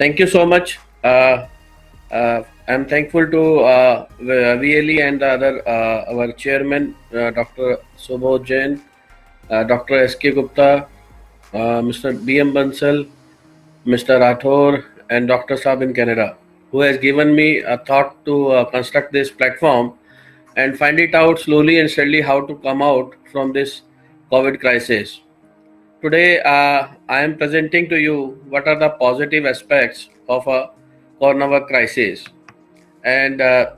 Thank you so much. I'm thankful to VLE and the other our chairman, Dr. Subodh Jain, Dr. S.K. Gupta, Mr. B.M. Bansal, Mr. Rathore, and Dr. Saab in Canada, who has given me a thought to construct this platform and find it out slowly and steadily how to come out from this COVID crisis. Today, I am presenting to you what are the positive aspects of a coronavirus crisis, and I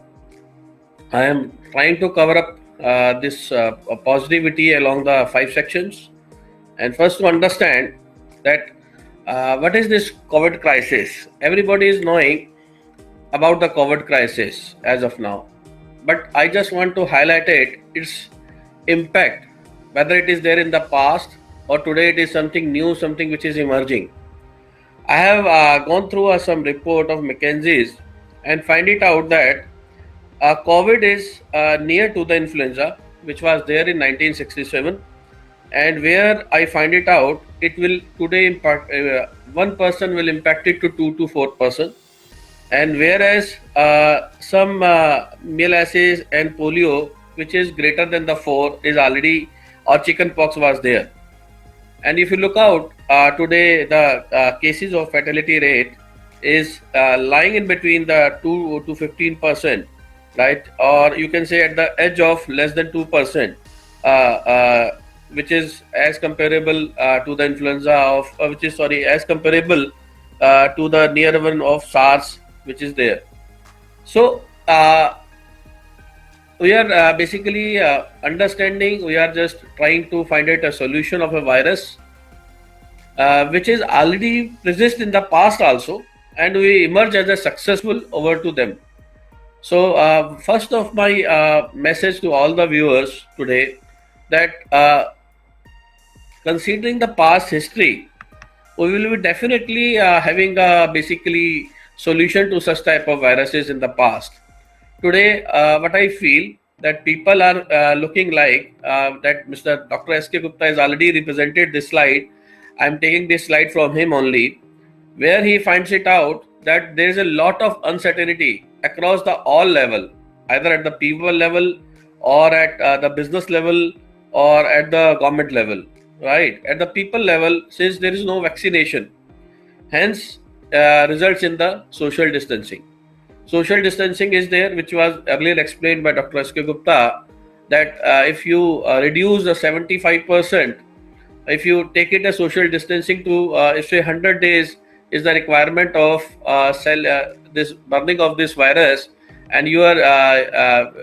am trying to cover up this positivity along the 5 sections. And first, to understand that what is this COVID crisis? Everybody is knowing about the COVID crisis as of now, but I just want to highlight its impact, whether it is there in the past or today it is something new, something which is emerging. I have gone through some report of McKinsey's and find it out that COVID is near to the influenza, which was there in 1967, and where I find it out, it will today impact one person will impact it to 2 to 4%, and whereas some molasses and polio, which is greater than the 4, is already, or chickenpox was there. And if you look out today, the cases of fatality rate is lying in between the 2 to 15%, right? Or you can say at the edge of less than 2%, which is as comparable to the influenza of, as comparable to the near one of SARS, which is there. So we are basically understanding, we are just trying to find out a solution of a virus which is already persist in the past also, and we emerge as a successful over to them. So first of my message to all the viewers today, that considering the past history, we will be definitely having a basically solution to such type of viruses in the past. Today, what I feel that people are looking like that Mr. Dr. S.K. Gupta has already represented this slide. I'm taking this slide from him only, where he finds it out that there is a lot of uncertainty across the all level, either at the people level or at the business level or at the government level, right? At the people level, since there is no vaccination, hence results in the social distancing. Social distancing is there, which was earlier explained by Dr. S.K. Gupta, that if you reduce the 75%, if you take it as social distancing to, if say 100 days is the requirement of this burning of this virus, and you are out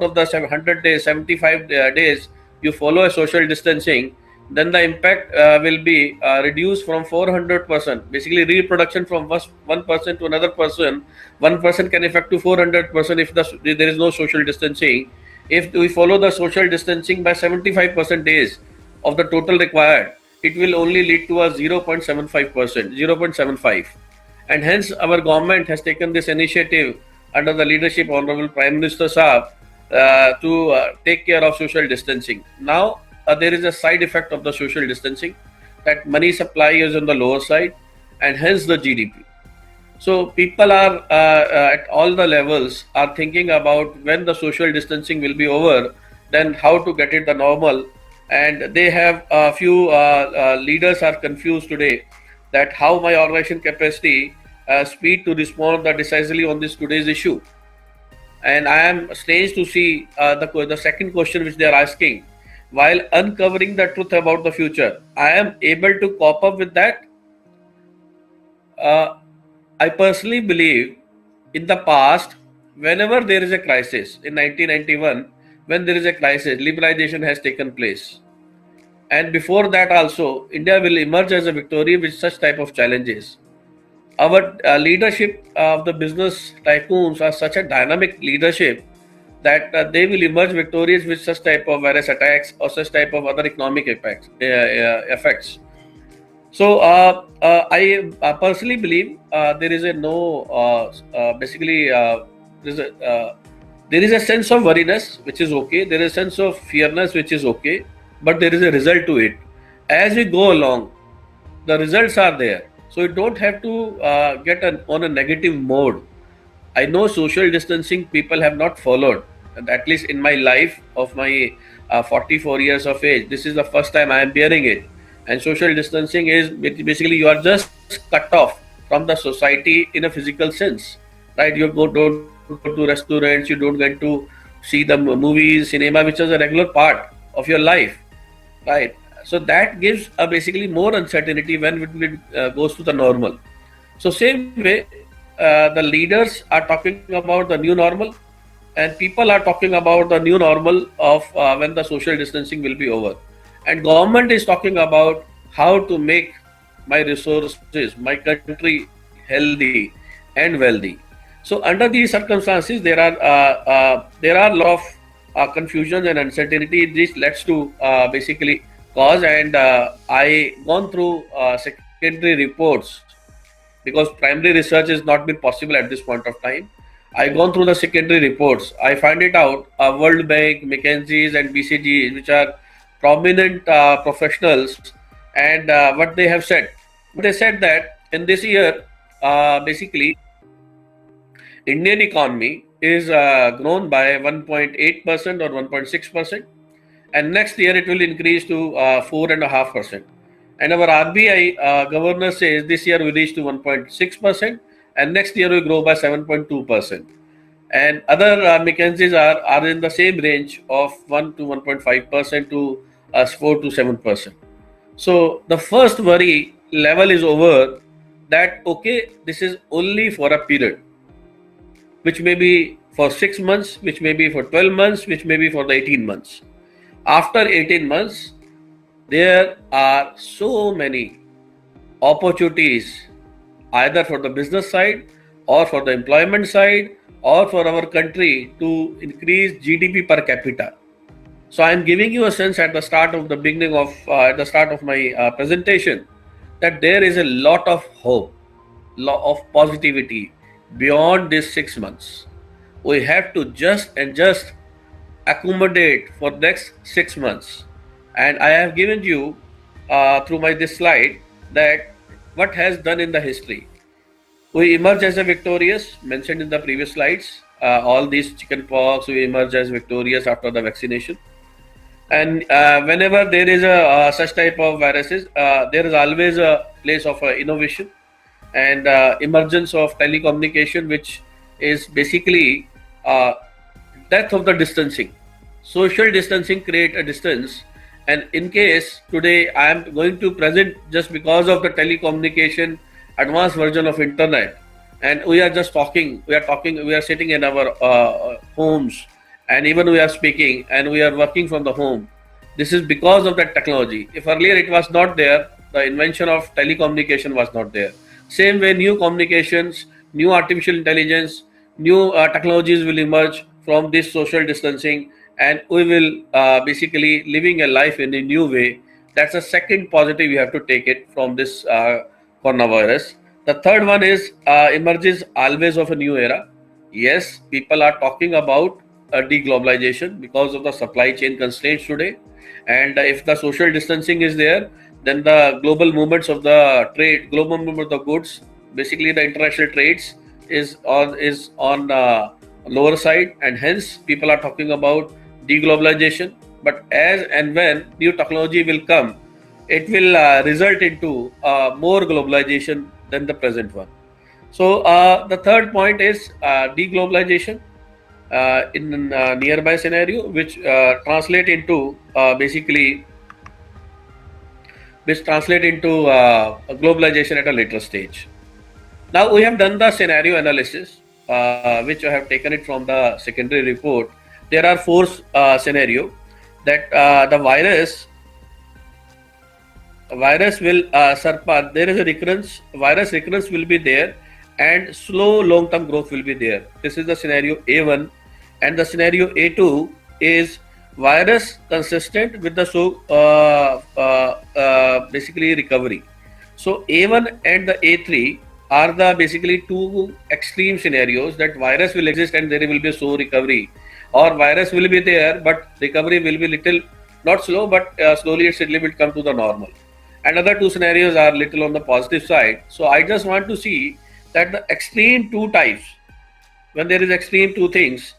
of the 100 days, 75 days, you follow a social distancing, then the impact will be reduced from 400%. Basically, reproduction from one person to another person, one person can affect to 400% if there is no social distancing. If we follow the social distancing by 75% days of the total required, it will only lead to a 0.75%, 0.75. And hence our government has taken this initiative under the leadership of Honorable Prime Minister Saab to take care of social distancing. Now, there is a side effect of the social distancing, that money supply is on the lower side, and hence the GDP. So people are at all the levels are thinking about when the social distancing will be over, then how to get it the normal. And they have a few leaders are confused today that how my organization capacity, speed to respond decisively on this today's issue. And I am strange to see the second question which they are asking. While uncovering the truth about the future, I am able to cope up with that. I personally believe in the past, whenever there is a crisis, in 1991, when there is a crisis, liberalization has taken place. And before that also, India will emerge as a victory with such type of challenges. Our leadership of the business tycoons are such a dynamic leadership that they will emerge victorious with such type of virus attacks or such type of other economic effects. So I personally believe there is a there is a sense of worriness which is okay. There is a sense of fearness which is okay, but there is a result to it. As we go along, the results are there. So you don't have to on a negative mode. I know social distancing people have not followed, and at least in my life of my 44 years of age. This is the first time I am hearing it. And social distancing is basically you are just cut off from the society in a physical sense, right? Don't go to restaurants, you don't get to see the movies, cinema, which is a regular part of your life, right? So that gives a basically more uncertainty when it goes to the normal. So same way, the leaders are talking about the new normal, and people are talking about the new normal of when the social distancing will be over, and government is talking about how to make my resources, my country healthy and wealthy. So under these circumstances, there are a lot of confusion and uncertainty. This leads to basically cause, and I gone through secondary reports because primary research has not been possible at this point of time. I gone through the secondary reports. I find it out. World Bank, McKinsey's, and BCG, which are prominent professionals, and what they have said. They said that in this year, basically, Indian economy is grown by 1.8% or 1.6%, and next year it will increase to 4.5%. And our RBI governor says this year we reach to 1.6%, and next year we grow by 7.2%. And other McKinsey's are in the same range of 1 to 1.5% to 4 to 7%. So the first worry level is over, that okay, this is only for a period, which may be for 6 months, which may be for 12 months, which may be for the 18 months. After 18 months, there are so many opportunities either for the business side or for the employment side or for our country to increase GDP per capita. So I am giving you a sense at the start of at the start of my presentation, that there is a lot of hope, lot of positivity beyond these 6 months. We have to just accommodate for next 6 months. And I have given you through my this slide that what has done in the history. We emerge as a victorious, mentioned in the previous slides. All these chicken pox, we emerge as victorious after the vaccination. And whenever there is a such type of viruses, there is always a place of innovation and emergence of telecommunication, which is basically uh, death of the distancing. Social distancing create a distance, and in case today I am going to present just because of the telecommunication advanced version of internet, and we are just talking. We are sitting in our homes, and even we are speaking, and we are working from the home. This is because of that technology. If earlier it was not there, the invention of telecommunication was not there. Same way, new communications, new artificial intelligence, new technologies will emerge from this social distancing, and we will basically living a life in a new way. That's the second positive you have to take it from this coronavirus. The third one is emerges always of a new era. Yes, people are talking about deglobalization because of the supply chain constraints today. And if the social distancing is there, then the global movements of the trade, global movement of the goods, basically the international trades is on lower side, and hence people are talking about deglobalization. But as and when new technology will come, it will result into more globalization than the present one. So the third point is deglobalization in nearby scenario, which translate into globalization at a later stage. Now we have done the scenario analysis, which I have taken it from the secondary report. There are four scenario that the virus will surpass. There is a recurrence. Virus recurrence will be there, and slow long-term growth will be there. This is the scenario A1, and the scenario A2 is virus consistent with the basically recovery. So A1 and the A3 are the basically two extreme scenarios, that virus will exist and there will be a slow recovery, or virus will be there but recovery will be little not slow, but slowly it will come to the normal. and other two scenarios are little on the positive side. So I just want to see that the extreme two types, when there is extreme two things,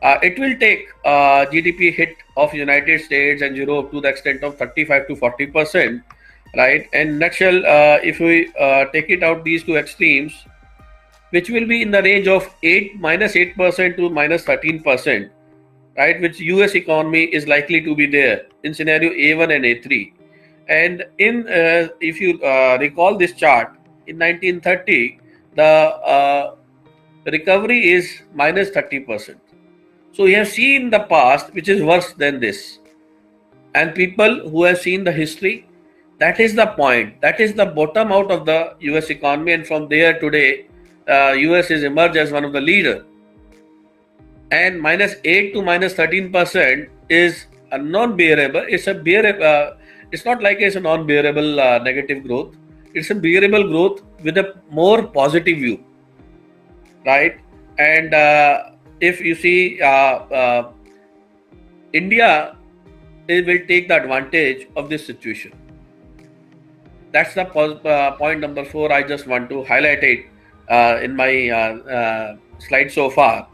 it will take GDP hit of United States and Europe to the extent of 35 to 40%, right? And nutshell, if we take it out these two extremes, which will be in the range of 8% to minus 13%, right? Which US economy is likely to be there in scenario A1 and A3. And in if you recall this chart, in 1930, the recovery is minus 30%. So we have seen the past, which is worse than this. And people who have seen the history, that is the point. That is the bottom out of the US economy. And from there today, US is emerged as one of the leader. And minus 8 to minus 13% is a non-bearable. It's a bearable. It's not like it's a non-bearable negative growth. It's a bearable growth with a more positive view, right? And if you see, India, it will take the advantage of this situation. That's the point number 4. I just want to highlight it in my slide so far.